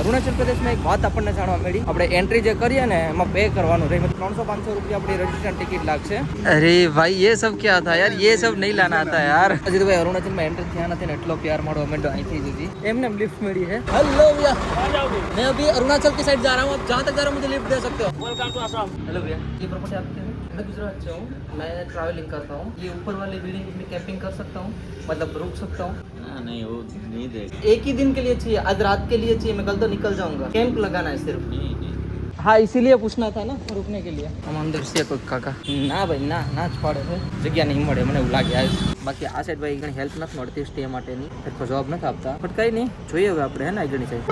અરુણાચલ પ્રદેશમાં એક વાત આપણને જાણવા મળી, આપણે એન્ટ્રી જે કરીએ ને એમાં પે કરવાનું રહે, 300-500 રૂપિયા આપણી રજીસ્ટ્રેશન ટિકિટ લાગશે. અરે ભાઈ ये सब क्या था यार, ये सब नहीं लाना था यार. હજી તો ભાઈ અરુણાચલમાં એન્ટ્રી થયા નથી ને એટલો પ્યાર મળવા માંડ્યો અહીંથી સુધી. એમને લિફ્ટ મળી है. हेलो भैया, मैं अभी अरुणाचल की साइड जा रहा हूँ, आप जहाँ तक जा रहा हूँ मुझे लिफ्ट दे सकते हो. Welcome to Assam. हेलो भैया, ये प्रॉपर्टी आपकी है? मैं गुजरात से हूँ, मैं ट्रैवलिंग करता हूँ. ये ऊपर वाली बिल्डिंग में कैंपिंग कर सकता हूँ, मतलब रुक सकता हूँ? नहीं, वो नहीं दे. एक ही दिन के लिए चाहिए, आज रात के लिए चाहिए, मैं कल तो निकल जाऊंगा. कैंप लगाना है सिर्फ. हाँ इसीलिए पूछना था ना रुकने के लिए. हम अंदर से कोई काका ના ભાઈ ના જ પાડે છે, જગ્યા નહીં મળે મને એવું લાગે. બાકી આ સાઈડ ભાઈ ઘણી હેલ્પ નથી મળતી સ્ટે માટેની, એટલો જવાબ નથી આપતા, પણ કંઈ નહીં, જોઈએ હવે આપણે હે ને આગળની સાઈડ.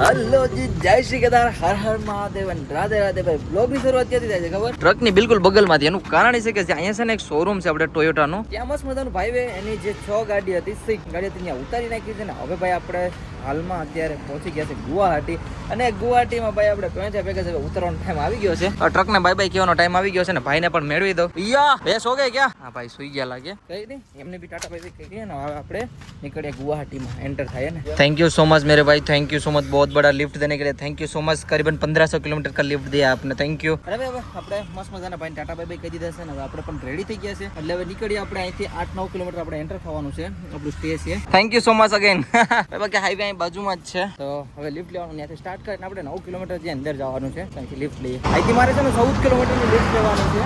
હલો જી, જય શ્રી કેદાર, હર હર મહાદેવ, રાધે રાધે. ભાઈ બ્લોગની શરૂઆત ક્યાંથી થાય છે ખબર? ટ્રકની બિલકુલ બગલમાંથી. એનું કારણ છે કે અહીંયા છે ને એક શોરૂમ છે આપણે ટોયોટાનું, ત્યાં મસ્ત મજાનું ભાઈ એની જે 6 ગાડી હતી 6 ગાડી હતી ત્યાં ઉતારી નાખી છે ને હવે ભાઈ આપણે હાલમાં અત્યારે પહોંચી ગયા છે ગુવાહાટી. અને ગુવાહાટીમાં ભાઈ આપણે પહોંચ્યા ભેગા છે ઉતરવાનો ટાઈમ આવી ગયો છે. ટ્રકને બાય બાય કહેવાનો ટાઈમ આવી ગયો છે ને ભાઈને પણ મેળવી દો. યા બેસ હો ગઈ ક્યાં? હા ભાઈ સુઈ ગયા લાગે. કઈ નહીં, એમને બી ટાટા બાય બાય કહીએ ને હવે આપણે નીકળીએ ગુવાહાટીમાં એન્ટર થાય ને. થેન્ક યુ સો મચ मेरे भाई, थैंक यू सो मच, बहुत बड़ा लिफ्ट देने के लिए थैंक यू सो मच. करीबन 1500 किलोमीटर का लिफ्ट दिया आपने, थैंक यू. અરે ભાઈ આપણે મસ્ત મજાના ભાઈ ટાટા બાય બાય કહી દીધા છે ને હવે આપણે પણ રેડી થઈ ગયા છે એટલે હવે નીકળીએ આપણે અહીંથી 8-9 કિલોમીટર આપણે એન્ટર થવાનું છે, આપણું સ્ટે છે. Thank you so much again. બાકી હાઈવે અહીં બાજુમાં જ છે તો હવે લિફ્ટ લેવાનું, ત્યાંથી સ્ટાર્ટ કરીને આપણે 9 કિલોમીટર જે અંદર જવાનું છે ત્યાંથી લિફ્ટ લઈએ. અહીંથી મારે છે ને 14 કિલોમીટરનું લિફ્ટ લેવાનું છે.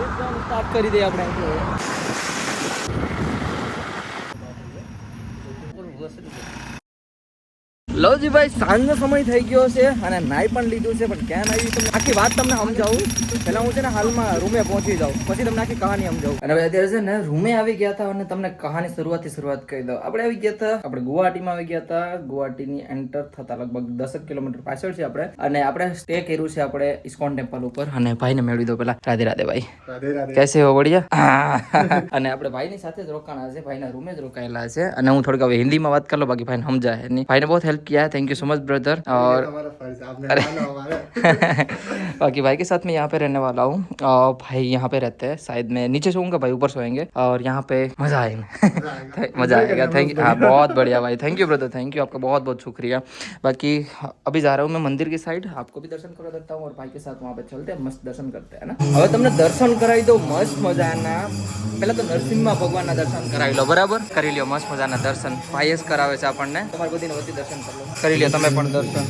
લિફ્ટ લેવાનું સ્ટાર્ટ કરી દઈએ આપણે અહીંથી. લો જી ભાઈ, સાંજનો સમય થઈ ગયો છે અને નાઈ પણ લીધું છે, પણ ક્યાં નાઈ તમને આખી વાત તમને સમજાવું. પહેલા હું છે ને હાલમાં રૂમે પહોંચી જાઉં પછી તમને આખી કહાની સમજાવું. અને અત્યારે છે ને રૂમે આવી ગયા હતા અને તમને કહાની શરૂઆત કરી દઉં. આપણે આવી ગયા હતા, આપણે ગુવાહાટીમાં આવી ગયા હતા. ગુવાહાટીની એન્ટર થતા લગભગ 10 કિલોમીટર પાછળ છે આપણે, અને આપણે સ્ટે કર્યું છે આપણે ઇસ્કોન ટેમ્પલ ઉપર. અને ભાઈને મેળવી દો પેલા. રાધે રાધે ભાઈ, રાધે રાધે. કેસે હો? બઢિયા. અને આપણે ભાઈની સાથે જ રોકાણા છે, ભાઈના રૂમે જ રોકાયેલા છે. અને હું થોડીક હવે હિન્દીમાં વાત કરી લો, બાકી ભાઈને समझाया नहीं. भाई ने बहुत हेल्प किया है, thank you so much brother. और बाकी भाई के साथ मैं यहाँ पे रहने वाला हूँ और भाई यहाँ पे रहते हैं. शायद मैं नीचे सोऊंगा, भाई ऊपर सोएंगे और यहाँ पे मजा आएगा. मजा आएगा. Thank you. हाँ बहुत बढ़िया भाई, thank you brother, thank you, आपका बहुत बहुत शुक्रिया. बाकी अभी जा रहा हूँ मैं मंदिर की साइड, आपको भी दर्शन करवा देता हूँ और भाई के साथ वहाँ पे चलते हैं, मस्त दर्शन करते हैं ना. હવે તમને દર્શન કરાવી દો મસ્ત મજાના. પહેલા તો નરસિંહમાં ભગવાનના દર્શન કરાવી લો, બરાબર કરી લ્યો મસ્ત મજાના દર્શન. ભાઈ જ કરાવે છે આપણને. તમારી બધીને વચ્ચે દર્શન કરી લ્યો તમે પણ દર્શન.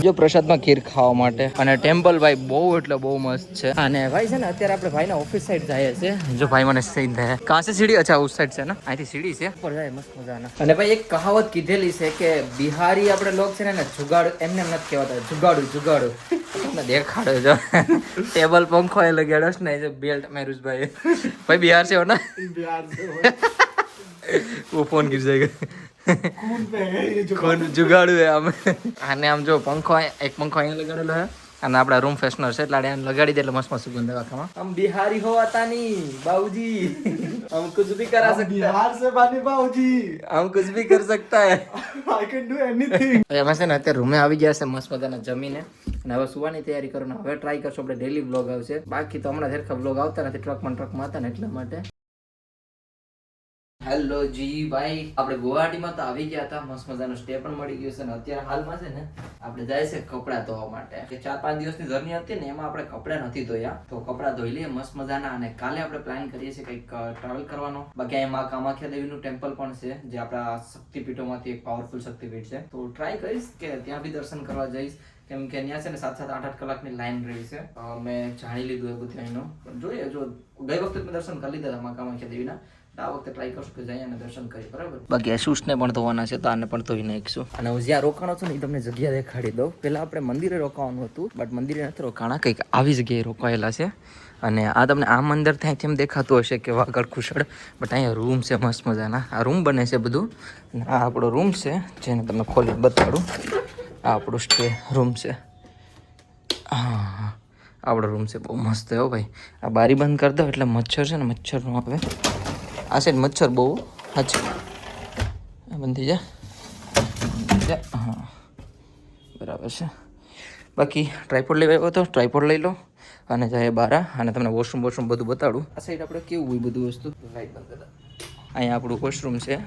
જો પ્રસાદમાં ખીર ખાવા માટે. અને ટેમ્પલ ભાઈ બહુ એટલે બહુ મસ્ત છે. અને ભાઈ છે ને અત્યારે આપણે ભાઈના ઓફિસ સાઈડ જાય છે. જો ભાઈ મને સીન થાય કાં છે સીડી? અચ્છા ઉસ સાઈડ છે ને, અહીંથી સીડી છે ઉપર જાય મસ્ત મજાના. અને ભાઈ એક કહાવત કીધેલી છે કે બિહારી આપણે લોક છે ને જુગાડ એમને નથી કહેવાતા, જુગાડું તમને દેખાડો. જો ટેબલ પંખો એ લગાડ્યો છે ને, જે બેલ્ટ મેરુજ ભાઈ ભાઈ બિહાર से हो ना? बिहार से वो फोन गिर जाएगा. कौन जुगाड़ू है आम. આને આમ જો પંખો, એક પંખો અહીંયા લગાડેલો છે અને આપણા રૂમ ફ્રેશનર છે એટલે આને લગાડી દે એટલે મસ્ત મસ્ત સુગંધ આવે આખામાં. हम बिहारी हो आता नहीं बाबूजी, हम कुछ भी करा सकते हैं. बिहार से बानी बाबूजी, हम कुछ भी कर सकता है. I can do anything. એમાં છે ને અત્યારે રૂમે આવી ગયા છે મસ્ત મજાના જમીને અને હવે સુવાની તૈયારી કરવાનો. હવે ટ્રાય કરશું આપણે ડેલી વ્લોગ આવશે, બાકી તો હમણાં સરખા વ્લોગ આવતા નથી, ટ્રકમાં હતા ને એટલા માટે. હેલો જી ભાઈ, આપણે ગુવાહાટીમાં તો આવી ગયા હતા, મસ્ત મજાનો સ્ટે પણ મળી ગયો છે. અને અત્યારે હાલમાં છે ને આપણે જાય છે કપડાં ધોવા માટે. કે 4-5 દિવસની જર્ની હતી ને એમાં આપણે કપડાં નથી ધોયા, તો કપડાં ધોઈ લઈએ મસ્ત મજાના. અને કાલે આપણે પ્લાન કરીએ છીએ કંઈક ટ્રાવેલ કરવાનો. બાકી અહીંયા કામાખ્યા દેવીનું ટેમ્પલ પણ છે જે આપણા શક્તિપીઠોમાંથી એક પાવરફુલ શક્તિપીઠ છે, તો ટ્રાય કરીશ કે ત્યાં બી દર્શન કરવા જઈશ. કેમ કે ત્યાં છે ને 7-7, 8-8 કલાકની લાઈન રહી છે. મેં જાણી લીધું એ બધું અહીંનું, પણ જોઈએ જો ગઈ વખતે મેં દર્શન કરી લીધા હતા કામાખ્યા દેવીના, આ વખતે ટ્રાય કરશું કે જઈએ અને દર્શન કરીએ, બરાબર. બાકી શૂઝને પણ ધોવાના છે તો આને પણ ધોઈ નાખીશું. અને હું જ્યાં રોકાણો છું ને એ તમને જગ્યા દેખાડી દઉં. પહેલાં આપણે મંદિરે રોકાવાનું હતું, બટ મંદિરે નથી રોકાણા, કંઈક આવી જગ્યાએ રોકાયેલા છે. અને આ તમને આ મંદિર ત્યાંથી એમ દેખાતું હશે કે વાગડ ખુશળ, બટ અહીંયા રૂમ છે મસ્ત મજાના. આ રૂમ બને છે બધું. અને આ આપણો રૂમ છે જેને તમને ખોલી બતાડું. આ આપણો સ્ટે રૂમ છે. હા આપણો રૂમ છે, બહુ મસ્ત હો ભાઈ. આ બારી બંધ કરી દો એટલે મચ્છર છે ને મચ્છર ન આવે. આ સાઈડ મચ્છર બહુ હાચી બંધ થઈ જાય. હા બરાબર છે. બાકી ટ્રાયપોડ લેવા આવ્યો તો ટ્રાયપોડ લઈ લો અને જાય બહાર. અને તમને વોશરૂમ બધું બતાડું. આ સાઈડ આપણે કેવું હોય બધું વસ્તુ. લાઈટ બંધ કરતા અહીંયા આપણું વોશરૂમ છે,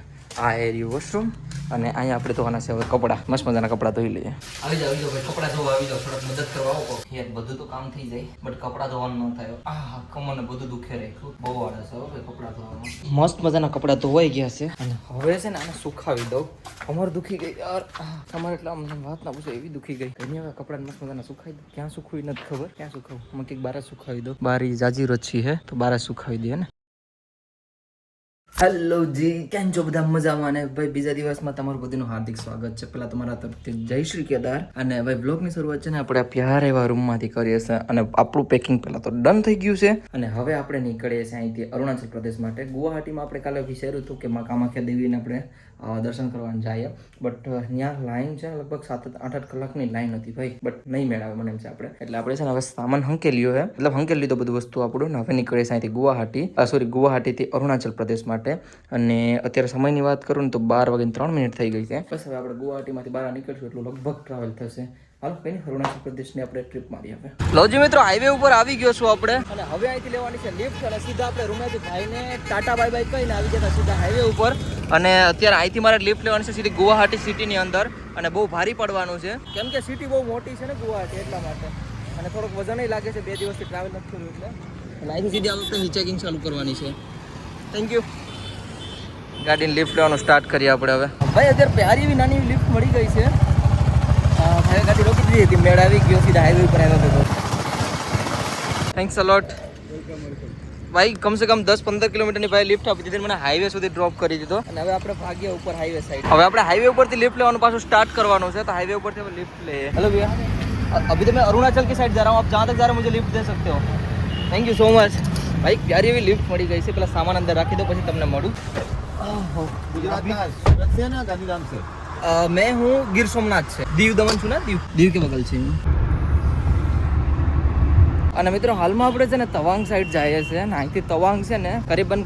આ એરિયું વોશરૂમ, અને અહીંયા આપણે ધોવાના છે હવે કપડાં. મસ્ત મજાના કપડાં ધોઈ લઈએ. આવી જાઓ ભાઈ, કપડાં ધોવા આવી જાઓ, થોડોક મદદ કરવા આવો. યાર બધું તો કામ થઈ જાય, બટ કપડાં ધોવાનું ન થાય. કમરને બધું દુખે રાખ્યું, બહુ આળસ આવે ભાઈ કપડાં ધોવામાં. મસ્ત મજાના કપડાં ધોવાઈ ગયા છે, અને હવે છે ને આને સુખાવી દઉં. કમર દુખી ગઈ યાર, કમર એટલે અમને વાત ના પૂછો એવી દુખી ગઈ. એની હવે કપડાં મસ્ત મજાના સુખાવી દઉં. ક્યાં સુખવી નથી ખબર, ક્યાં સુખાવું? અમે કંઈક બાર સુખાવી દો. બારી જાજી રચી હે તો બાર સુખાવી દઈએ ને. હેલો જી, કેમ છો બધા? મજામાં ને ભાઈ? બીજા દિવસમાં તમારું બધું હાર્દિક સ્વાગત છે. પહેલા તમારા તરફથી જય શ્રી કેદાર. અને ભાઈ બ્લોગની શરૂઆત છે ને આપણે પ્યાર એવા રૂમમાંથી કરીએ છીએ, અને આપણું પેકિંગ પહેલા તો ડન થઈ ગયું છે, અને હવે આપણે નીકળીએ છીએ અહીંથી અરુણાચલ પ્રદેશ માટે. ગુવાહાટીમાં આપણે કાલે વિચાર્યું હતું કે કામાખ્યા દેવીને આપણે દર્શન કરવાનું જઈએ, બટ ત્યાં લાઈન છે લગભગ 7-8 કલાકની લાઈન હતી ભાઈ, બટ નહીં મેળવે મને એમ છે આપણે. એટલે આપણે છે ને હવે સામાન હંકેલ્યો છે, મતલબ હંકેલી લીધો બધું વસ્તુ આપણું, હવે નીકળીએ અહીંથી ગુવાહાટીથી અરુણાચલ પ્રદેશ માટે. અને અત્યારે સમયની વાત કરું ને તો 12:03 થઈ ગઈ છે. બસ હવે આપણે ગુવાહાટીમાંથી બહાર નીકળશું એટલું લગભગ ટ્રાવેલ થશે. હાલો કઈ નહીં, અરુણાચલ પ્રદેશની આપણે ટ્રીપ મારી હવે. લોજી મિત્રો, હાઈવે ઉપર આવી ગયો છું આપણે, અને હવે અહીંથી લેવાની છે લિફ્ટ, અને સીધા આપણે રૂમેથી ભાઈને ટાટા બાય બાય કહીને આવી જતા સીધા હાઈવે ઉપર. અને અત્યારે અહીંથી મારે લિફ્ટ લેવાની છે સીધી ગુવાહાટી સિટીની અંદર, અને બહુ ભારી પડવાનું છે કેમ કે સિટી બહુ મોટી છે ને ગુવાહાટી, એટલા માટે. અને થોડોક વજન લાગે છે, 2 દિવસથી ટ્રાવેલ નથી થયું એટલે અહીંથી સીધી આ વખતે ચેકિંગ ચાલુ કરવાની છે. Thank you. ગાડીની લિફ્ટ લેવાનું સ્ટાર્ટ કરીએ આપણે હવે. ભાઈ અત્યારે પ્યારી એવી નાની લિફ્ટ મળી ગઈ છે. હવે ગાડી રોકી દીધી હતી, મેળ આવી ગયો, સીધા હાઈવે ઉપર આવ્યો હતો. થેન્ક્સ અલોટ ભાઈ. કમસે કમ 10-15 કિલોમીટરની ભાઈ લિફ્ટ આપી દીધી, મને હાઈવે સુધી ડ્રોપ કરી દીધો. અને હવે આપણે ભાગ્યા ઉપર હાઈવે સાઈડ. હવે આપણે હાઈવે ઉપરથી લિફ્ટ લેવાનું પાછું સ્ટાર્ટ કરવાનું છે, તો હાઈવે ઉપરથી હવે લિફ્ટ લઈએ. હેલો भैया, अभी तो मैं अरुणाचल की साइड जा रहा हूँ, आप जहाँ तक जा रहे हो मुझे लिफ्ट दे सकते हो. थैंक यू સો મચ ભાઈ. પ્યારી એવી લિફ્ટ મળી ગઈ છે. પેલા સામાન અંદર રાખી દો, પછી તમને મળું. मैं हूँ गिर सोमनाथ से, दीव दमन છું ને, દીવ કે બગલ છે. અને મિત્રો હાલમાં આપણે છે ને તવાંગ સાઈડ જઈએ છીએ, અને અહીંથી તવાંગ છે ને કરીબન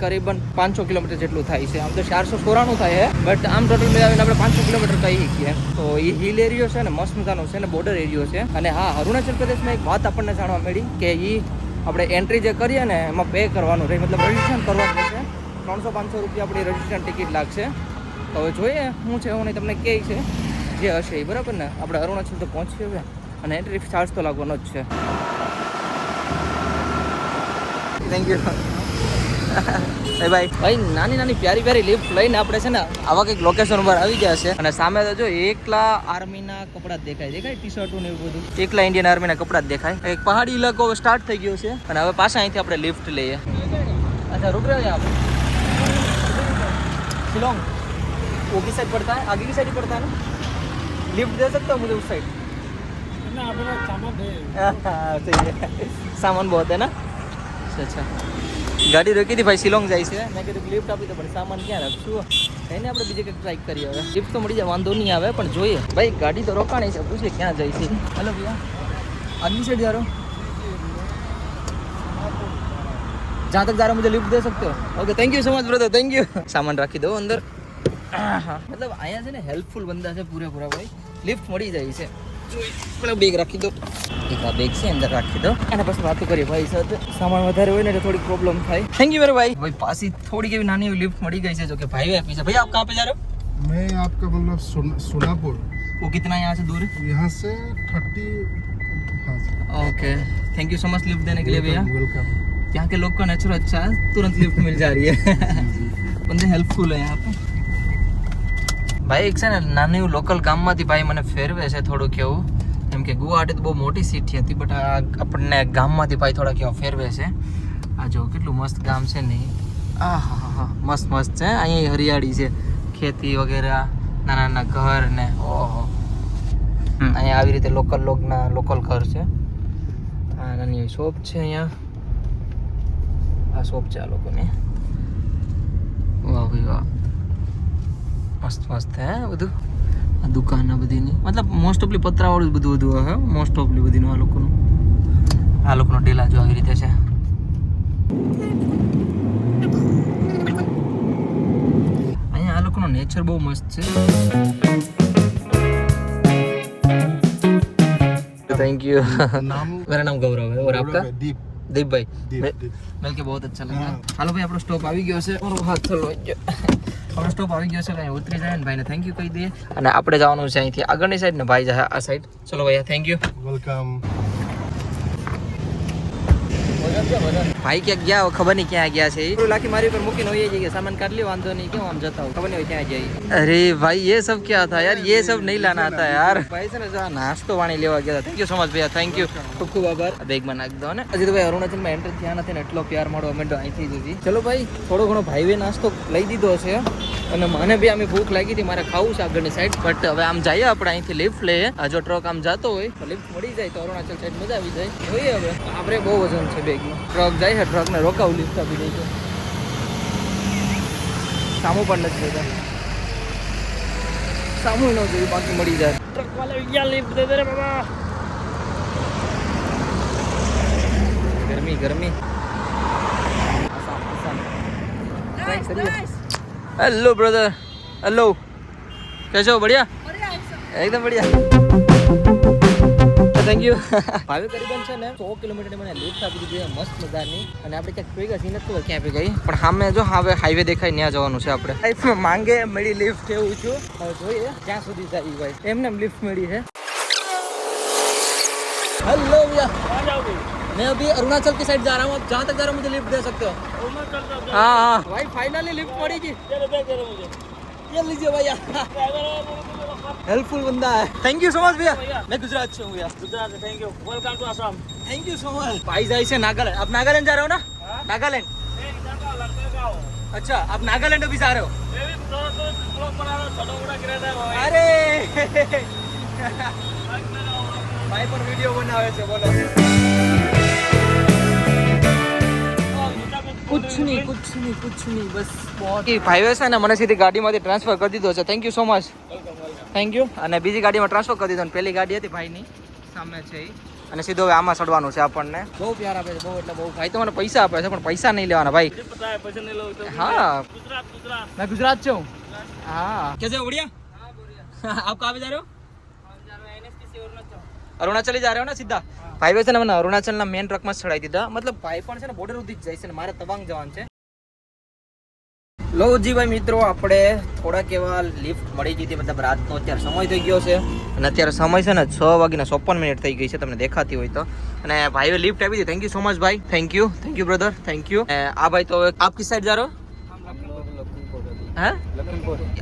500 કિલોમીટર જેટલું થાય છે. આમ તો 494 થાય છે, બટ આમ ટોટલ મિલાવીને આપણે 500 કિલોમીટર કહી શકીએ. તો એ હિલ એરિયો છે ને, મસ્ત મજાનો છે ને, બોર્ડર એરિયો છે. અને હા, અરુણાચલ પ્રદેશમાં એક વાત આપણને જાણવા મળી કે એ આપણે એન્ટ્રી જે કરીએ ને એમાં પે કરવાનું રહે, મતલબ રજીસ્ટ્રેશન કરવાનું રહેશે. 300-500 રૂપિયા આપણી રજીસ્ટ્રેશન ટિકિટ લાગશે. તો હવે જોઈએ શું છે હું નહીં, તમને કહે છે જે હશે એ, બરાબર ને? આપણે અરુણાચલ તો પહોંચીએ હવે, અને એન્ટ્રી ચાર્જ તો લાગવાનો જ છે. થેન્ક યુ ભાઈ. ભાઈ નાની નાની પ્યારી પ્યારી લિફ્ટ લઈને આપણે છે ને આવા કંઈક લોકેશન ઉપર આવી ગયા છે. અને સામે તો જો એકલા આર્મીના કપડાં જ દેખાય, ટી શર્ટો ને એવું બધું, એકલા ઇન્ડિયન આર્મીના કપડાં જ દેખાય. એક પહાડી ઇલાકો સ્ટાર્ટ થઈ ગયો છે, અને હવે પાછા અહીંથી આપણે લિફ્ટ લઈએ. अच्छा रुक रहे हो आप? शिलोंग वो किस साइड पड़ता है? आगे की साइड ही पड़ता है ना? लिफ्ट दे सकते हो मुझे उस साइड? सही है, सामान बहुत है ना. अच्छा, ગાડી રોકી હતી ભાઈ, શિલોંગ જાય છે. મેં કીધું લિફ્ટ આપી દો, પણ સામાન ક્યાં રાખશું? એને આપણે બીજે કંઈક ટ્રાય કરીએ. હવે લિફ્ટ તો મળી જાય, વાંધો નહીં આવે, પણ જોઈએ ભાઈ. ગાડી તો રોકાણી છે, પૂછીએ ક્યાં જાય છે. હેલો ભૈયા, आगे साइड जा रहे हो? जहाँ तक जा रहे हो मुझे लिफ्ट दे सकते हो? Okay, thank you so much brother, thank you. સામાન રાખી દો અંદર. મતલબ અહીંયા છે ને હેલ્પફુલ બંદા છે પૂરેપૂરા ભાઈ. લિફ્ટ મળી જાય છે. પેલા બેગ રાખી દો, એક આ બેગ છે અંદર રાખી દો, અને પછી વાતો કરીએ ભાઈ સાથે. સામાન વધારે હોય ને એટલે થોડી પ્રોબ્લેમ થાય. થેન્ક યુ મેરે ભાઈ. ભાઈ પાછી થોડી એવી નાની એવી લિફ્ટ મળી ગઈ છે, જો કે ભાઈ આપી છે. ભાઈ આપ કहाँ पे जा रहे हो? मैं आपका मतलब सोनापुर. वो कितना यहाँ से दूर है? यहाँ से 30. Okay, thank you so much lift देने के लिए भैया. वेलकम. यहाँ के लोग का नेचर अच्छा है, तुरंत लिफ्ट मिल जा रही है. बंदे हेल्पफुल है यहाँ पे. ભાઈ એક છે ને નાનું એવું લોકલ ગામમાંથી ભાઈ મને ફેરવે છે થોડુંક એવું, એમ કે ગુવાહાટી તો બહુ મોટી સિટી હતી, બટ આ આપણને ગામમાંથી ભાઈ થોડાક એવા ફેરવે છે. આ જો કેટલું મસ્ત ગામ છે ને. હા, મસ્ત મસ્ત છે. અહીંયા હરિયાળી છે, ખેતી વગેરે, નાના નાના ઘર ને. ઓહો, અહીંયા આવી રીતે લોકલ ઘર છે. આ નાની એવી શોપ છે અહીંયા. આ શોપ છે આ લોકોની. વાહ ભાઈ વાહ, મસ્ત મસ્ત હે બધું. આ દુકાન બધીની, મતલબ મોસ્ટ ઓફલી પતરાવાળું બધું હે. મોસ્ટ ઓફલી બધીનું આ લોકોનો ડેલા જો આવી રીતે છે. અહીંયા આ લોકોનો નેચર બહુ મસ્ત છે. Thank you. मेरा नाम गौरव है, और आपका? दीप. દીપભાઈ दीप મિલ કે બહુ અચ્છા લગા હા. હાલો ભાઈ આપણો સ્ટોપ આવી ગયો છે મારો હાથ થલો આપણો સ્ટોપ આવી ગયો છે ભાઈ ઉતરી જાય ને ભાઈને થેન્ક યુ કહી દઈએ અને આપણે જવાનું છે અહીંથી આગળની સાઈડ ને ભાઈ જાય આ સાઈડ ચલો ભાઈ થેન્ક યુ वेलकम ભાઈ ક્યાં ગયા હોય ખબર નહીં ક્યાં ગયા છે એ લાખી મારી પર મૂકીને હોય જઈએ સામાન કાઢ લ્યો વાંધો નહીં કેમ આમ જતા હોય ખબર નહીં ક્યાં જાય અરે ભાઈ ये सब क्या था यार ये सब नहीं लाना था यार ભાઈ છે ને જો નાસ્તો વાણી લેવા ગયા thank you so much Bhaiya thank you ખૂબ ખૂબ આભાર બેગમાં નાખી દો ને હજી તો ભાઈ અરુણાચલમાં એન્ટર થયા નથી ને એટલો પ્યાર મળો અમે અહીંથી જજી ચલો ભાઈ થોડો ઘણો ભાઈએ નાસ્તો લઈ દીધો છે અને મને બી આમ ભૂખ લાગી હતી મારે ખાવું છે આગળની સાઈડ બટ હવે આમ જઈએ આપણે અહીંથી લિફ્ટ લઈએ જો ટ્રક આમ જતો હોય તો લિફ્ટ મળી જાય તો અરુણાચલ સાઈડ મજા આવી જાય જોઈએ હવે આપણે બહુ વજન છે બેગમાં ટ્રક જાય છે ટ્રકને રોકાવું લિફ્ટ આપી દઈ છે સામું પણ નથી જતા સામું ન જોયું બાકી મળી જાય ટ્રક વાળા ગયા લિફ્ટ દે રે બાબા ગરમી ગરમી हेलो ब्रदर हेलो कैसे हो बढ़िया एकदम बढ़िया थैंक यू ભાવે કરીબન છે ને 100 કિલોમીટર મને લિફ્ટ આપી દીધી મસ્ત મજાની અને આપણે ક્યાંક જોઈ ગયા નથી ખબર ક્યાં પે ગઈ પણ સામે જો હવે હાઈવે દેખાય ત્યાં જવાનું છે આપણે લાઈફમાં માંગે મળી લિફ્ટ એવું છું હવે જોઈએ ક્યાં સુધી જાય ભાઈ એમને લિફ્ટ મળી છે हेलो भैया मैं अभी अरुणाचल की साइड जा रहा हूँ आप जहाँ तक जा रहा हूँ मुझे लिफ्ट दे सकते हो हाँ हाँ भाई फाइनली लिफ्ट पड़ेगी ये लीजिए भैया हेल्पफुल बंदा है थैंक यू सो मच भैया मैं गुजरात से हूँ भैया गुजरात से thank you welcome to Assam thank you so much भाई जाए से नागालैंड आप नागालैंड जा रहे हो ना नागालैंड अच्छा आप नागालैंड अभी जा रहे हो अरे भाई पर वीडियो बनावे છે બોલો कुछ नहीं बस ભાઈઓ છે ને મને સીધી ગાડીમાંથી ટ્રાન્સફર કરી દીધો છે thank you so much thank you અને બીજી ગાડીમાં ટ્રાન્સફર કરી દીધો અને પેલી ગાડી હતી ભાઈની સામે છે એ અને સીધો હવે આમાં ચડવાનું છે આપણને બહુ પ્યાર આપે છે બહુ એટલે બહુ ભાઈ તો મને પૈસા આપે છે પણ પૈસા નહીં લેવાના ભાઈ हाँ मैं गुजरात से हूँ हाँ कैसे हो बढ़िया आप कहाँ पे जा रहे हो અરુણાચલ જા રહ્યો ને સીધા ભાઈ છે ને મને અરુણાચલના મેઇન ટ્રકમાં ચડાવી દીધા મતલબ ભાઈ પણ છે ને બોર્ડર સુધી જ જાય છે ને મારે તવાંગ જવાનું છે લો જી ભાઈ મિત્રો આપણે થોડાક એવા લિફ્ટ મળી ગઈ હતી મતલબ રાતનો અત્યારે સમય થઈ ગયો છે અને અત્યારે સમય છે ને 6:56 થઈ ગઈ છે તમને દેખાતી હોય તો અને ભાઈએ લિફ્ટ આપી દીધી થેન્ક યુ સો મચ ભાઈ thank you brother thank you આ ભાઈ તો આપ કિસ સાઈડ જા રહો હે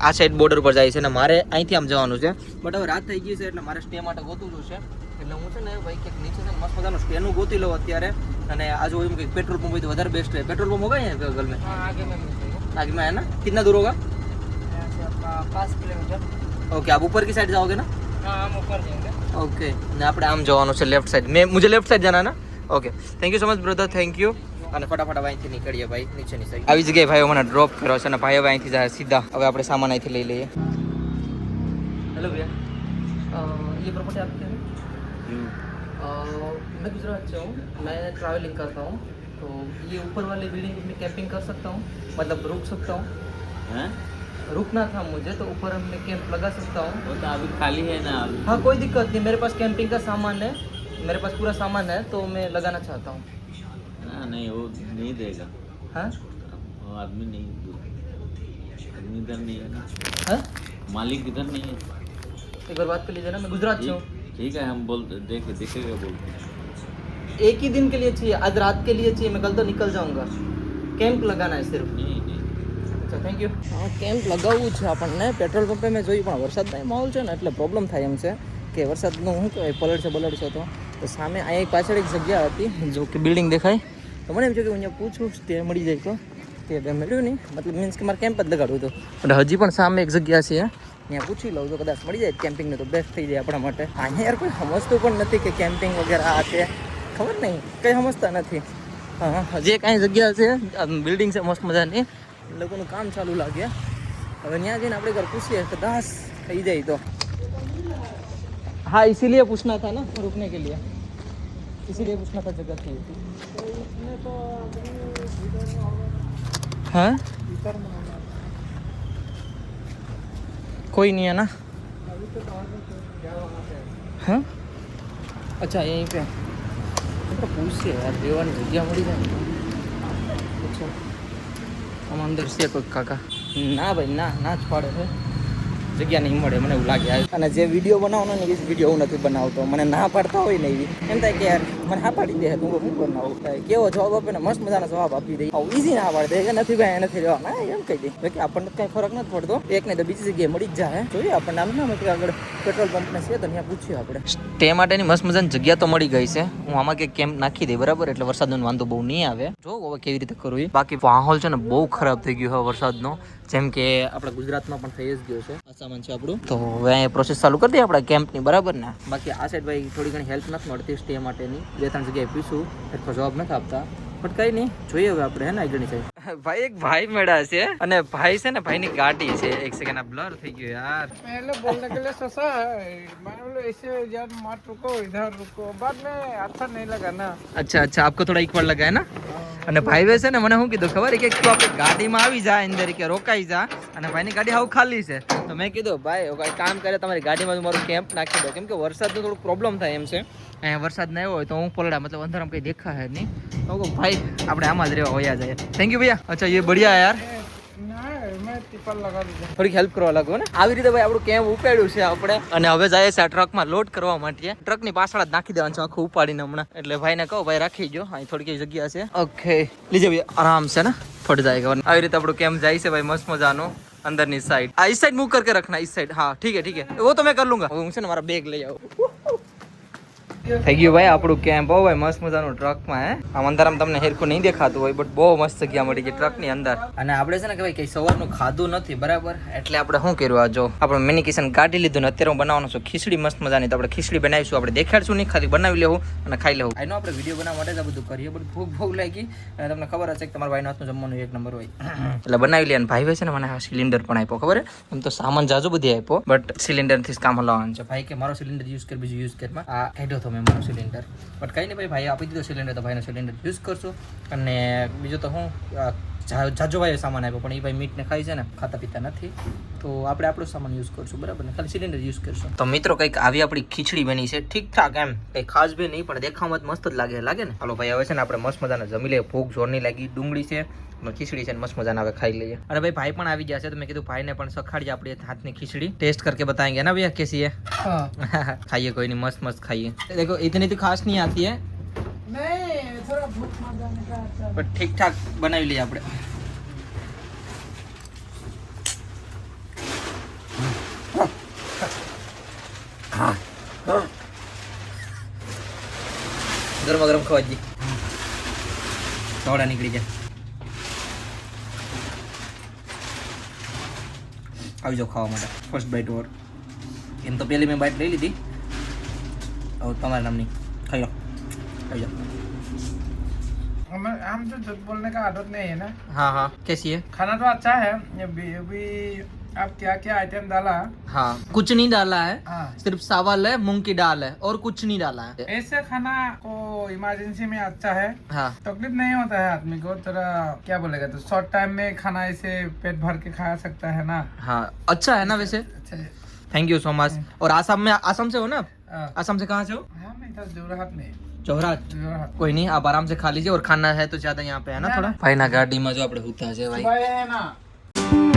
આ સાઈડ બોર્ડર પર જાય છે ને મારે અહીંથી આમ જવાનું છે બટ હવે રાત થઈ ગઈ છે એટલે મારે સ્ટે માટે ગોતવું છે એટલે હું છે ને ભાઈ ક્યાંક નીચે છે મસ્ત મજાનું સ્ટેનું ગોતી લઉં અત્યારે અને આજુ એમ કંઈક પેટ્રોલ પંપ હોય તો વધારે બેસ્ટ રહે पेट्रोल पंप होगा यहाँ बगल में आगे में है ना कितना दूर होगा 5 किलोमीटर ओके आप ऊपर की साइड जाओगे ना हाँ हम ऊपर जाएंगे ओके ने આપણે આમ જવાનું છે લેફ્ટ સાઈડ मैं मुझे लेफ्ट साइड जाना है ना okay thank you so much brother thank you અને ફટાફટ હવે અહીંથી નીકળીએ ભાઈ નીચેની સાઈડ આવી જગ્યાએ ભાઈઓ મને ડ્રોપ કર્યો છે અને ભાઈ હવે અહીંથી જાય સીધા હવે આપણે સામાન અહીંથી લઈ લઈએ હેલો भैया ये प्रॉपर्टी आपकी है मैं गुजरात से हूँ मैं ट्रैवलिंग करता हूँ तो ये ऊपर वाली बिल्डिंग में कैंपिंग कर सकता हूँ मतलब रुक सकता हूँ हैं रुकना था मुझे तो ऊपर मैं कैंप लगा सकता हूँ वो तो अभी खाली है ना हाँ कोई दिक्कत नहीं मेरे पास कैंपिंग का सामान है मेरे पास पूरा सामान है तो मैं लगाना चाहता हूँ नहीं वो नहीं देगा हाँ वो आदमी नहीं आदमी इधर नहीं है ना हाँ मालिक इधर नहीं है एक बार बात कर लीजिए ना मैं गुजरात से हूँ ठीक है हम बोल देखेगा बोलते एक ही दिन के लिए चाहिए आज रात के लिए चाहिए मैं कल तो निकल जाऊंगा कैंप लगाना है सिर्फ नहीं અચ્છા થેન્ક યુ હા કેમ્પ લગાવવું છે આપણને પેટ્રોલ પંપે મેં જોયું પણ વરસાદનો માહોલ છે ને એટલે પ્રોબ્લેમ થાય એમ છે કે વરસાદનું શું કહેવાય પલળશે તો સામે અહીંયા એક પાછળ એક જગ્યા હતી જો કે બિલ્ડિંગ દેખાય તો મને એમ છે કે હું અહીંયા પૂછું તે મળી જાય તો તે મળ્યું નહીં મતલબ મીન્સ કે મારે કેમ્પ જ લગાડવું હતું એટલે હજી પણ સામે એક જગ્યા છે ત્યાં પૂછી લઉં તો કદાચ મળી જાય કેમ્પિંગનું તો બેસ્ટ થઈ જાય આપણા માટે અહીંયા યાર કોઈ સમજતું પણ નથી કે કેમ્પિંગ વગેરે આ છે ખબર નહીં કંઈ સમજતા નથી હા હજી એક અહીં જગ્યા છે બિલ્ડિંગ છે મસ્ત મજાની લોકોનું કામ ચાલુ લાગે હવે ત્યાં જઈને આપણે ઘર પૂછીએ તો દાસ થઈ જાય તો हाँ इसीलिए पूछना था ना रुकने के लिए इसीलिए पूछना था जगह थी हाँ कोई नहीं है ना हाँ अच्छा यहीं पे આપણે પૂછીએ યાર રહેવાની જગ્યા મળી જાય અચ્છા આમ અંદર છે કોઈ કાકા ના ભાઈ ના જ પાડે છે જગ્યા નહીં મળે મને એવું લાગે અને જે વિડીયો બનાવવાનો ને એ વિડીયો હું નથી બનાવતો મને ના પાડતા હોય ને એવી એમ થાય કે યાર મને હા પાડી દે તું હું બનાવું કેવો જવાબ આપે ને મસ્ત મજાનો જવાબ આપી દે ઈઝી ના પાડી દે કે નથી ભાઈ નથી રહેવાના એમ કહી દે કે આપણને કઈ ફરક નથી પડતો એક ને તો બીજી જગ્યાએ મળી જ જાય જોઈએ આપણને આમ ના કે આગળ પેટ્રોલ પંપને છે તો ત્યાં પૂછ્યું આપણે સ્ટે માટેની મસ્ત મજાની જગ્યા તો મળી ગઈ છે હું આમાં કે કેમ્પ નાખી દે બરાબર એટલે વરસાદનો વાંધો બહુ નહીં આવે જો હવે કેવી રીતે કરવું એ બાકી માહોલ છે ને બહુ ખરાબ થઈ ગયો હવે વરસાદનો જેમ કે આપણા ગુજરાતમાં પણ થઈ જ ગયો છે આ સામાન છે આપણું તો હવે અહીંયા પ્રોસેસ ચાલુ કરી દઈએ આપણા કેમ્પની બરાબર ને બાકી આ સાઈડ ભાઈ થોડી ઘણી હેલ્પ નથી મળતી સ્ટે માટેની 2-3 જગ્યાએ પૂછું એટલે જવાબ નથી આપતા પણ કઈ નહીં જોઈએ હવે આપણે હે ને આગળની સાઈડ ભાઈ એક ભાઈ મેળા છે અને ભાઈ છે ને ભાઈની ગાડી છે એક સેકન્ડ આ બ્લર થઈ ગયો યાર पहले बोलने के लिए ससा है मैं बोले ऐसे यार मत रुको इधर रुको बाद में अच्छा नहीं लगा ना અચ્છા આપકો થોડા ઇક્વલ લગા હે ના અને ભાઈ વે છે ને મને શું કીધું ખબર કે તું આપણી ગાડીમાં આવી જા અંદર કે રોકાઈ જા અને ભાઈની ગાડી હાવ ખાલી છે તો મેં કીધું ભાઈ કઈ કામ કરે તમારી ગાડીમાં મારું કેમ્પ નાખી દો કેમ કે વરસાદનો થોડું પ્રોબ્લેમ થાય એમ છે અહીંયા વરસાદ ના આવ્યો હોય તો હું પલડા મતલબ અંધારામાં કઈ દેખાય નહીં તો કહું ભાઈ આપણે આમાં જ રહેવા હોયા જાય થેન્ક યુ ભૈયા અચ્છા એ બઢિયા યાર नहीं मैं टिपल लगा दूंगा થોડીક હેલ્પ કરવા લાગો ને આવી રીતે ભાઈ આપણું કેમ્પ ઉપાડ્યું છે આપણે અને હવે જાય છે આ ટ્રકમાં લોડ કરવા માટે ટ્રકની પાછળ જ નાખી દેવાનું છે આખું ઉપાડીને હમણાં એટલે ભાઈને કહો ભાઈ રાખી જો અહીં થોડી જગ્યા છે ઓકે લીજે ભાઈ આરામ છે ને ફટ જાય આવી રીતે આપણું કેમ્પ જાય છે ભાઈ મસ્ત મજાનો અંદરની સાઈડ આ इस साइड मुंह करके रखना इस साइड हाँ ठीक है वो तो मैं कर लूंगा હું છે ને મારા બેગ લઈ આવું થઈ ગયું ભાઈ આપણું કેમ્પ હો ભાઈ મસ્ત મજાનું ટ્રકમાં હે આમ અંધારામાં તમને હેરખું નહીં દેખાતું હોય બટ બહુ મસ્ત જગ્યા મળી ગઈ ટ્રકની અંદર અને આપણે છે ને કે ભાઈ કઈ સવારનું ખાધું નથી બરાબર એટલે આપણે શું કર્યું આ જો આપણે મિની કિચન કાઢી લીધું ને અત્યારે હું બનાવવાનું છું ખીચડી મસ્ત મજાની તો આપણે ખીચડી બનાવીશું આપણે દેખાડશું નહીં ખાલી બનાવી લેવું અને ખાઈ લેવું આનો આપણે વિડીયો બનાવવા માટે જ આ બધું કરીએ બટ ભૂખ લાગી અને તમને ખબર હશે કે તમારા ભાઈનો હાથનું જમવાનું એક નંબર હોય એટલે બનાવી લે અને ભાઈ છે ને મને આ સિલિન્ડર પણ આપ્યો ખબર એમ તો સામાન જાજુ બધી આપ્યો બટ સિલિન્ડરથી જ કામ હલાવવાનું છે ભાઈ કે મારો સિલિન્ડર યુઝ કર બીજું યુઝ કરમાં આ કાઢ્યો તો મેં મારો સિલિન્ડર બટ કંઈ નહીં ભાઈ આપી દીધો સિલિન્ડર તો ભાઈનો સિલિન્ડર યુઝ કરશો અને બીજું તો હું જાજો ભાઈ સામાન આપ્યો પણ એ ભાઈ મીટને ખાઈ છે ને ખાતા પીતા નથી તો આપણે આપણો સામાન યુઝ કરશું બરાબર ને ખાલી સિલિન્ડર યુઝ કરશું તો મિત્રો કંઈક આવી આપણી ખીચડી બની છે ઠીકઠાક એમ કંઈ ખાસ બી નહીં પણ દેખાવામાં જ મસ્ત જ લાગે ને હાલો ભાઈ હવે છે ને આપણે મસ્ત મજાના જમી લઈએ ભૂખ જોરની લાગી ડુંગળી છે ખીચડી છે મસ્ત મજાના હવે ખાઈ લઈએ અને ભાઈ પણ આવી ગયા છે તો મેં કીધું ભાઈને પણ સખાડીએ આપણી હાથની ખીચડી ટેસ્ટ करके बताएंगे ना भैया कैसी है खाइए कोई नहीं मस्त खाइए देखो इतनी तो खास नहीं आती है नहीं थोड़ा भूख मर जाने का अच्छा बट ठीक ठाक बनावी લઈએ આપણે ગરમા ગરમ ખવાજી થોડા નીકળી જાય આવી જાઓ ખાવા માટે ફર્સ્ટ બાઇટ ઓવર એમ તો પહેલી મેં બાઇટ લઈ લીધી હવે તમારા નામની ખાઈ લો આવી જાઓ हम जो झूठ बोलने का आदत नहीं है ना हाँ हाँ कैसी है खाना तो अच्छा है अभी आप क्या क्या आइटम डाला हाँ कुछ नहीं डाला है हाँ सिर्फ चावल है मूंग की दाल है और कुछ नहीं डाला है ऐसे खाना को इमरजेंसी में अच्छा है हाँ तकलीफ नहीं होता है आदमी को थोड़ा क्या बोलेगा तो शॉर्ट टाइम में खाना ऐसे पेट भर के खा सकता है ना हाँ अच्छा है ना वैसे अच्छा है थैंक यू सो मच और आसाम से हो ना हाँ आसाम से कहाँ से हो हाँ, मैं इधर जोरहाट में जोरहाट जोरहाट कोई नहीं आप आराम से खा लीजिए और खाना है तो ज्यादा यहाँ पे है ना थोड़ा भाई ना गाड़ी में जो अपने होता है भाई सुबह है ना